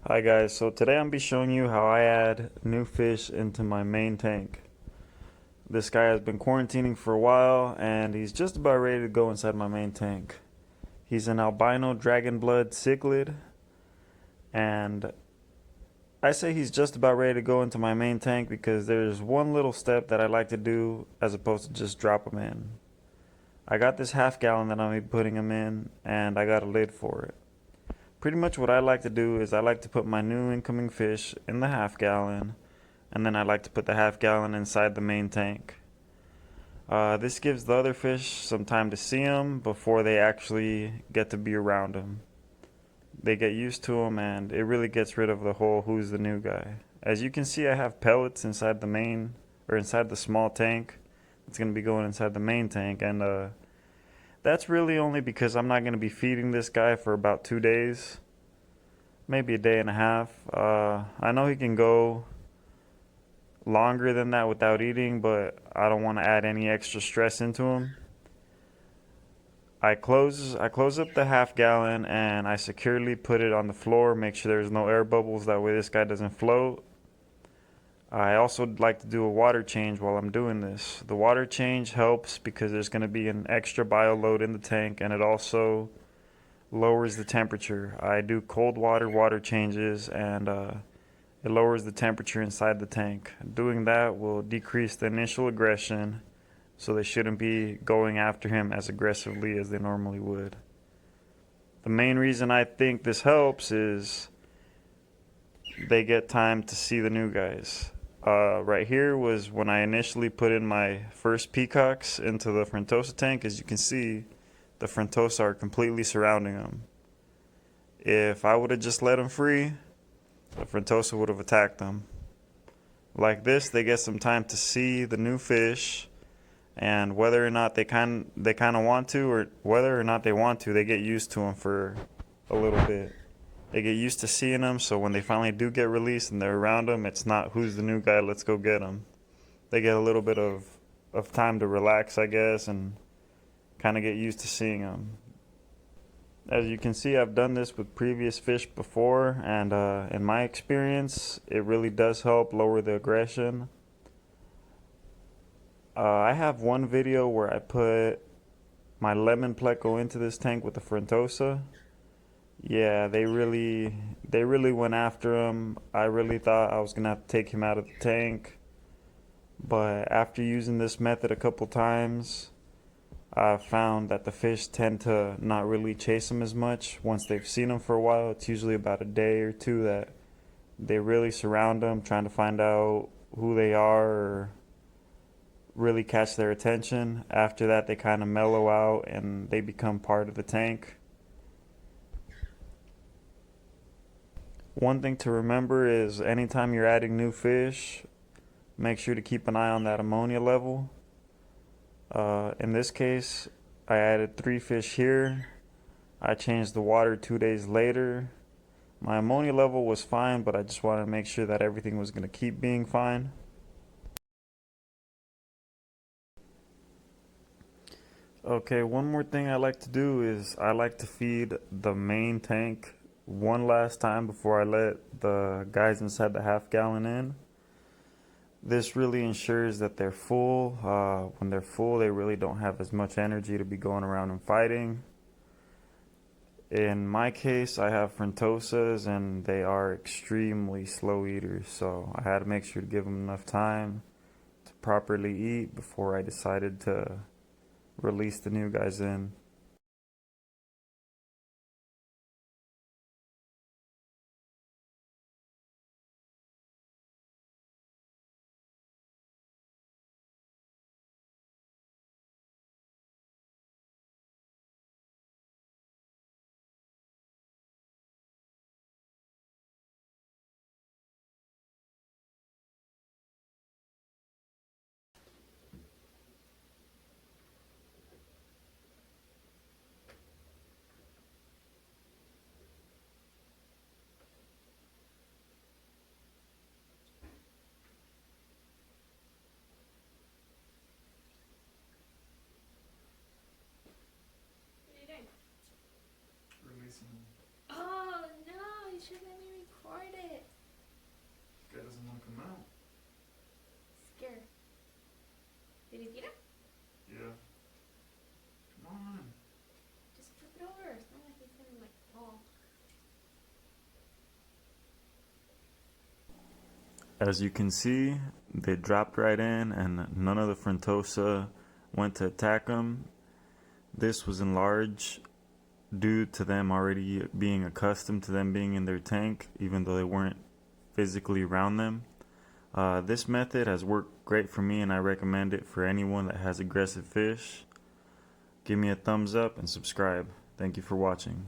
Hi guys, so today I'm be showing you how I add new fish into my main tank. This guy has been quarantining for a while and he's just about ready to go inside my main tank. He's an albino dragon blood cichlid, and I say he's just about ready to go into my main tank because there's one little step that I like to do as opposed to just drop him in. I got this half gallon that I'm putting him in and I got a lid for it. Pretty much what I like to do is I like to put my new incoming fish in the half gallon, and then I like to put the half gallon inside the main tank. This gives the other fish some time to see them before they actually get to be around them. They get used to them and it really gets rid of the whole who's the new guy. As you can see, I have pellets inside the main, or inside the small tank. It's going to be going inside the main tank, and that's really only because I'm not going to be feeding this guy for about 2 days, maybe a day and a half. I know he can go longer than that without eating, but I don't want to add any extra stress into him. I close up the half gallon and I securely put it on the floor, make sure there's no air bubbles, that way this guy doesn't float. I also like to do a water change while I'm doing this. The water change helps because there's going to be an extra bio load in the tank, and it also lowers the temperature. I do cold water changes, and it lowers the temperature inside the tank. Doing that will decrease the initial aggression, so they shouldn't be going after him as aggressively as they normally would. The main reason I think this helps is they get time to see the new guys. Right here was when I initially put in my first peacocks into the Frontosa tank. As you can see, the Frontosa are completely surrounding them. If I would have just let them free, the Frontosa would have attacked them. Like this, they get some time to see the new fish, and whether or not they kind of want to, or whether or not they want to, they get used to them for a little bit. They get used to seeing them, so when they finally do get released and they're around them, it's not who's the new guy, let's go get him. They get a little bit of time to relax, I guess, and kind of get used to seeing them. As you can see, I've done this with previous fish before, and in my experience, it really does help lower the aggression. I have one video where I put my lemon pleco into this tank with the Frontosa. Yeah, they really went after him. I really thought I was gonna have to take him out of the tank, but after using this method a couple times, I found that the fish tend to not really chase them as much once they've seen them for a while. It's usually about a day or two that they really surround them, trying to find out who they are or really catch their attention. After that, they kind of mellow out and they become part of the tank. One thing to remember is anytime you're adding new fish, make sure to keep an eye on that ammonia level. In this case, I added 3 fish here. I changed the water 2 days later. My ammonia level was fine, but I just wanted to make sure that everything was going to keep being fine. Okay, one more thing I like to do is I like to feed the main tank one last time before I let the guys inside the half gallon in. This really ensures that they're full. When they're full, they really don't have as much energy to be going around and fighting. In my case, I have Frontosas and they are extremely slow eaters, so I had to make sure to give them enough time to properly eat before I decided to release the new guys in. Come out. Scared. Did he get him? Yeah. Come on. Just flip it over. It's not like he's gonna like fall. As you can see, they dropped right in and none of the frontosa went to attack them. This was enlarged due to them already being accustomed to them being in their tank, even though they weren't physically around them. This method has worked great for me and I recommend it for anyone that has aggressive fish. Give me a thumbs up and subscribe. Thank you for watching.